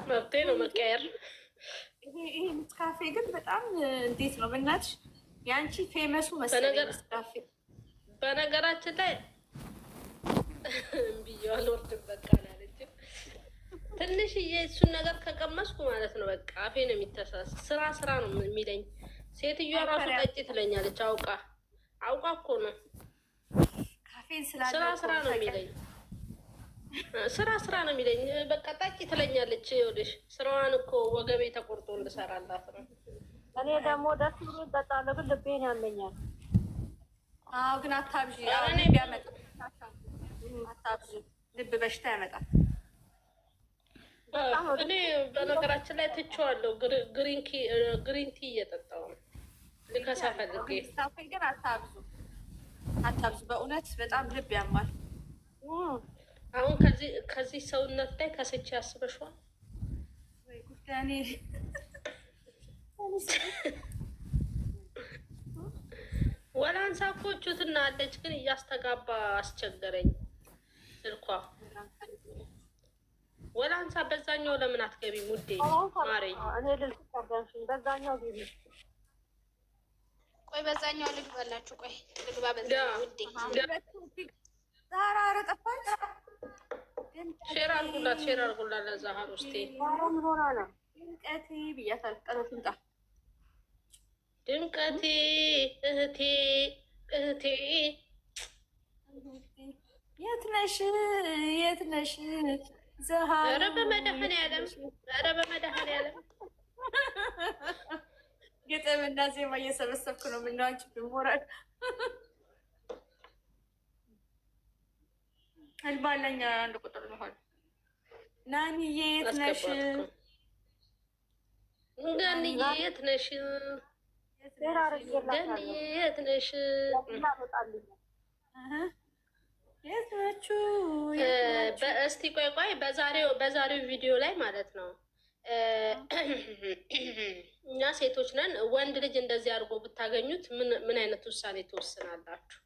መብቴ ነው መቀየር። ይሄ ካፌ ግን በጣም እንዴት ነው በእናትሽ የአንቺ ፌመሱ መሰለኝ ካፌ። በነገራችን ላይ ብዬዋል ወርድን በቃ ላለችም ትንሽዬ እሱን ነገር ከቀመስኩ ማለት ነው በቃ አፌ ነው የሚተሳስ። ስራ ነው የሚለኝ። ሴትዮዋ ራሱ ጠጪ ትለኛለች። አውቃ እኮ ነው ካፌን ስራ ነው የሚለኝ። ስራ ነው የሚለኝ። በቃ ጠጪ ትለኛለች። ይኸውልሽ ስራዋን እኮ ወገቤ ተቆርጦ እንድሰራላት ነው። እኔ ደግሞ ደስ ብሎ እጠጣለሁ፣ ግን ልቤን ያመኛል። አዎ ግን አታብዢ። አታብዢ፣ ልብ በሽታ ያመጣል። እኔ በነገራችን ላይ ትቼዋለሁ። ግሪን ቲ እየጠጣሁ ነው ልከሳ ፈልጌ። ግን አታብዙ። በእውነት በጣም ልብ ያማል። አሁን ከዚህ ሰውነት ላይ ከስቼ ያስበሽዋል ወይ ጉዳኔ። ወላንሳ እኮ ጩትና አለች፣ ግን እያስተጋባ አስቸገረኝ ስልኳ። ወላንሳ በዛኛው ለምን አትገቢም ውዴ? ማሬ እኔ ልልሽ ታደርሽኝ በዛኛው ግቢ። ቆይ በዛኛው ልግባላችሁ። ቆይ ልግባ በዛኛው ውዴ። ዛራ ረጠፋች። ሼር አድርጉላት ለዛሃር ውስጤ ምን ሆና ነው? ድምቀቴ ብያታል። ጠረፍንጣ ድምቀቴ እህቴ የት ነሽ ዘሃር? ኧረ በመድኃኒዓለም ግጥምና ዜማ እየሰበሰብኩ ነው። ምነው አንቺ ብሞራል አልባለኛ አንድ ቁጥር ነው። ናኒዬ የት ነሽ? ገንዬ የት ነሽ? የት ነሽ? የት ናችሁ? እስቲ ቆይ በዛሬው ቪዲዮ ላይ ማለት ነው እኛ ሴቶች ነን። ወንድ ልጅ እንደዚህ አድርጎ ብታገኙት ምን አይነት ውሳኔ ትወስናላችሁ?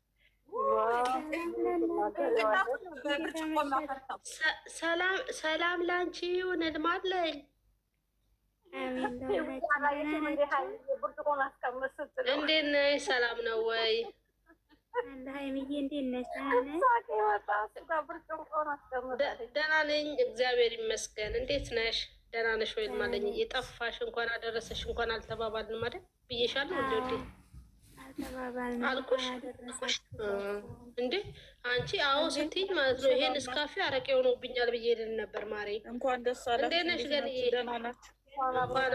ሰላም ላንቺ ይሁን። እልማለኝ እንዴት ነሽ? ሰላም ነው ወይ? ደህና ነኝ እግዚአብሔር ይመስገን። እንዴት ነሽ? ደህና ነሽ ወይ? ማለኝ የጠፋሽ እንኳን አደረሰሽ እንኳን አልተባባልንም አይደል? ብዬሻለሁ እንዴ አልኩሽ እንዴ አንቺ? አዎ ስትይኝ ማለት ነው ይሄን እስካፌ አረቄ ሆኖብኛል ብዬ ልል ነበር። ማሬ እንኳን ደስ አላችሁ። እንዴት ነሽ? ገንዬ እንኳን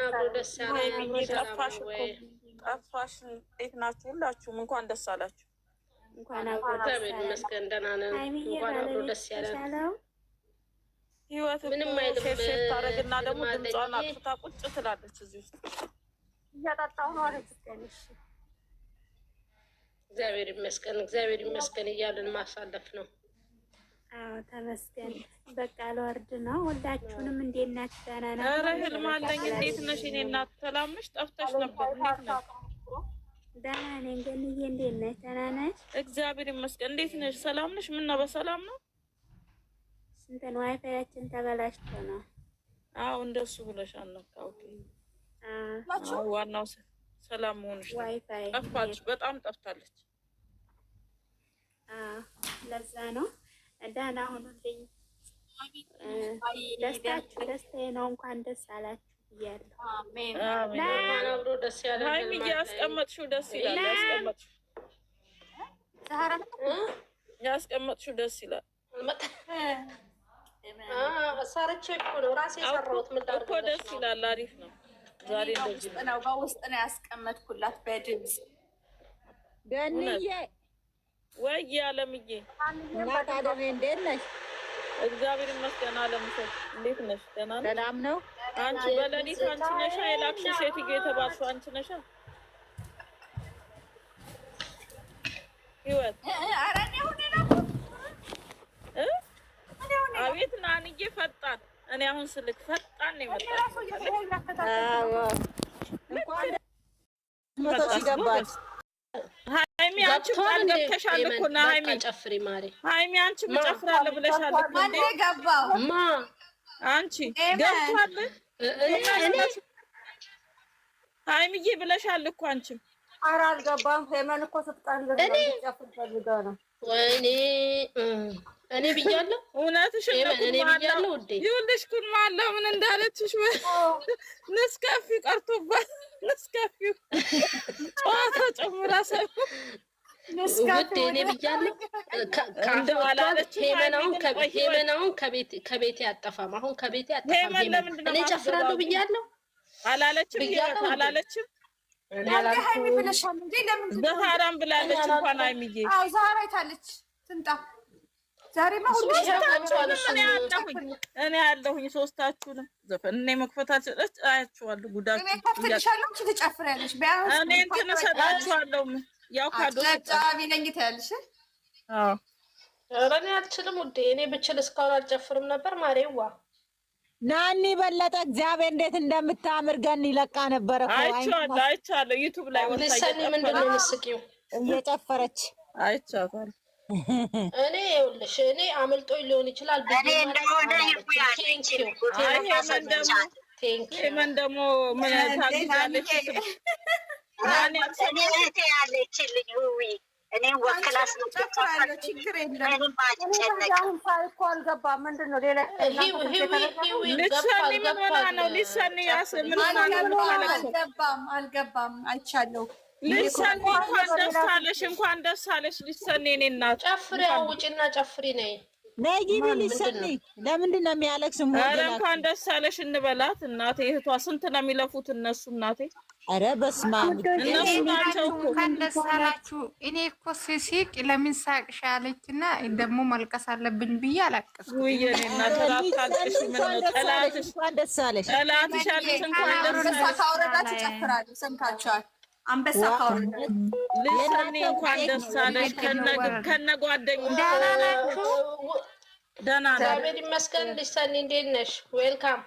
አብሮ ደስ ያለኝ። ጠፋሽ እንዴት ናችሁ? ሁላችሁም እንኳን ደስ አላችሁ። እግዚአብሔር ይመስገን ደህና ነን። እንኳን አብሮ ደስ ያለን። ህይወት ምንም አይልም። ሼር ታደርግና ደግሞ ድምጿን አጥፍታ ቁጭ ትላለች እዚህ ውስጥ እያጠጣሁ ነው አለች። እግዚአብሔር ይመስገን እያልን ማሳለፍ ነው። አዎ ተመስገን። በቃ ለወርድ ነው። ሁላችሁንም እንዴት ናችሁ? ደህና ናችሁ? ኧረ ህልም አለኝ። እንዴት ነሽ? እኔ እናት ሰላም ነሽ? ጠፍተሽ ነበር። እንዴት ነሽ? ደህና ነኝ። ገንዬ እንዴት ነሽ? ደህና ነሽ? እግዚአብሔር ይመስገን። እንዴት ነሽ? ሰላም ነሽ? ምን ነው በሰላም ነው? ስንት ነው? ዋይፋያችን ተበላሽቶ ነው። አዎ እንደሱ ብለሻል ነው። አዎ ዋናው ሰላም መሆንሽ ነው። ዋይፋይ ጠፋች፣ በጣም ጠፍታለች። ለዛ ነው። ደህና ሁኑልኝ። ደስታችሁ ደስታዬ ነው። እንኳን ደስ አላችሁ ብያለሁ። አብሮ ደስ ያለን። ሀይሚዬ ያስቀመጥሽው ደስ ይላል። ያስቀመጥሽው ደስ ይላል። ሰርቼ እኮ ነው ራሴ የሰራሁት። ምን ላድርግ እኮ ደስ ይላል። አሪፍ ነው። ዛሬ እንደዚህ ነው። በውስጥ ነው ያስቀመጥኩላት በድምፅ ገንዬ ወይ አለምዬ እናት አለሜ እንዴት ነሽ? እግዚአብሔር ይመስገን። አለምዬ እንዴት ነሽ? ደህና ነሽ? ሰላም ነው። አንቺ በሌሊት አንቺ ነሻ የላክሽ ሴትዮ የተባልሽው አንቺ ነሻ? ህይወት አቤት ናንዬ ፈጣን። እኔ አሁን ስልክ ፈጣን ነው የመጣው። አዎ እንኳን መቶ ገባች። ሃይሚ አንቺ ቃል ገብተሻል እኮ እና ሃይሚ ጨፍሪ ማሪ። ሃይሚ አንቺ ጨፍራለሁ ብለሻል እኮ። ማን ገባው? አንቺ ገብቷል። ሃይሚዬ ብለሻል እኮ አንቺም። ኧረ አልገባም። ሄመን እኮ ስትቀልድ ጨፍር ፈልጋ ነው። ወይኔ እኔ ብያለሁ። እውነትሽን ነው። እኔ ብያለሁ ውዴ። ይኸውልሽ ኩን ማለው ምን እንዳለችሽ ነስካፊ ቀርቶባት ነስካፊ ጨዋታ ጨምራ ሰው ውዴ እኔ ብያለሁ። ሄመናውን ከቤቴ አጠፋም። አሁን ከቤቴ አጠፋም። እኔ ጨፍራለሁ ብያለሁ። አላለችም ዘሃራም ብላለች። እንኳን ሃይሚዬ ዛሬ ታለች ትምጣ። ዛሬማ እኔ ያለሁኝ ሶስታችሁንም ዘፈን እኔ መክፈት አልችለች አያችኋለሁ። ጉዳችሁ እኔ ከፍትልሻለሁ ትጨፍሪያለሽ። እኔ እንትን እሰጣችኋለሁ። ያው ካዶ ጫቢ ነኝ ትያለሽ። ኧረ እኔ አልችልም ውዴ። እኔ ብችል እስካሁን አልጨፍርም ነበር ማሬዋ። ናኒ በለጠ እግዚአብሔር እንዴት እንደምታምር ገኒ ለቃ ነበረ እኮ አይቻለሁ። ዩቲዩብ ላይ ወጣ ልሳኔ ምንድን ነው የምትስቂው? እየጨፈረች አይቻታል። እኔ ይኸውልሽ እኔ አምልጦኝ ሊሆን ይችላል። ሄመን ደግሞ ምን ታግዛለች? ያለችልኝ እኔ ወክላስ ነው ችግር የለም። አሁን እኮ አልገባም። ምንድን ነው ሌላ ልሳኔ ምን ሆና ነው? ልሳኔ ምን ሆና ነው? አልገባም አይቻለሁ። ልሳኔ እንኳን ደስ አለሽ፣ እንኳን ደስ አለሽ ልሳኔ። እኔ እናት ጨፍሪ፣ ውጭና ጨፍሪ ነይ ነይ ግቢ ልሳኔ። ለምንድን ነው የሚያለቅስ? ኧረ እንኳን ደስ አለሽ እንበላት። እናቴ እህቷ ስንት ነው የሚለፉት እነሱ እናቴ። ኧረ በስመ አብ እነሱ ናቸው እኮ። እንኳን ደስ አላችሁ። እኔ እኮ ሲሲቅ ለምን ሳቅሽ አለችና ደግሞ መልቀስ አለብኝ ብዬ አላቀስኩ። ውይ የእኔ እናት አታልቅሽ። ምን ነው ጠላትሽ፣ እንኳን ደስ አለሽ። ጠላትሽ አለሽ እንኳን ደስ አለሽ። ካወረዳችሁ ጨፍራሉ። ሰምታችኋል። አንበሳ ካወረዳችሁ ልሳኔ እንኳን ደስ አለሽ። ከነ ጓደኞች ደህና ነን እግዚአብሔር ይመስገን። ልሳኔ እንዴት ነሽ? ዌልካም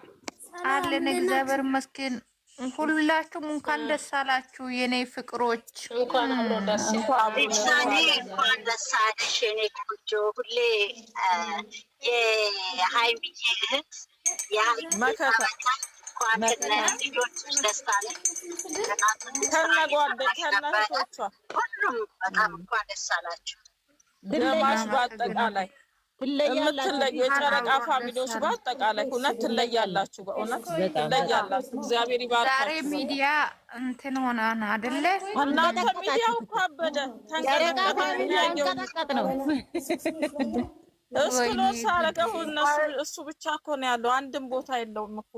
አለን። እግዚአብሔር ይመስገን። ሁላችሁም እንኳን ደስ አላችሁ የኔ ፍቅሮች። እንኳን አብሮ ደስ ልሳኔ እንኳን ደስ አለሽ የኔ ቆንጆ። ሁሌ የሃይሚዬ እህት መከታ ልጆችሽ ደስታ ላይ ከነጓደኞቿ ሁሉም በጣም እንኳን ደስ አላችሁ። ግማሽ በአጠቃላይ የምትለይ የጨረቃ ፋሚሊዎች በአጠቃላይ እውነት ትለያላችሁ። በእውነት ትለያላችሁ። እግዚአብሔር ይባርካችሁ። ዛሬ ሚዲያ እንትን ሆና አይደለ? እናንተ ሚዲያው እኮ አበደ ተንቀጠቀጥ ነው። እስክሎስ አረገው እነሱ እሱ ብቻ እኮ ነው ያለው። አንድም ቦታ የለውም እኮ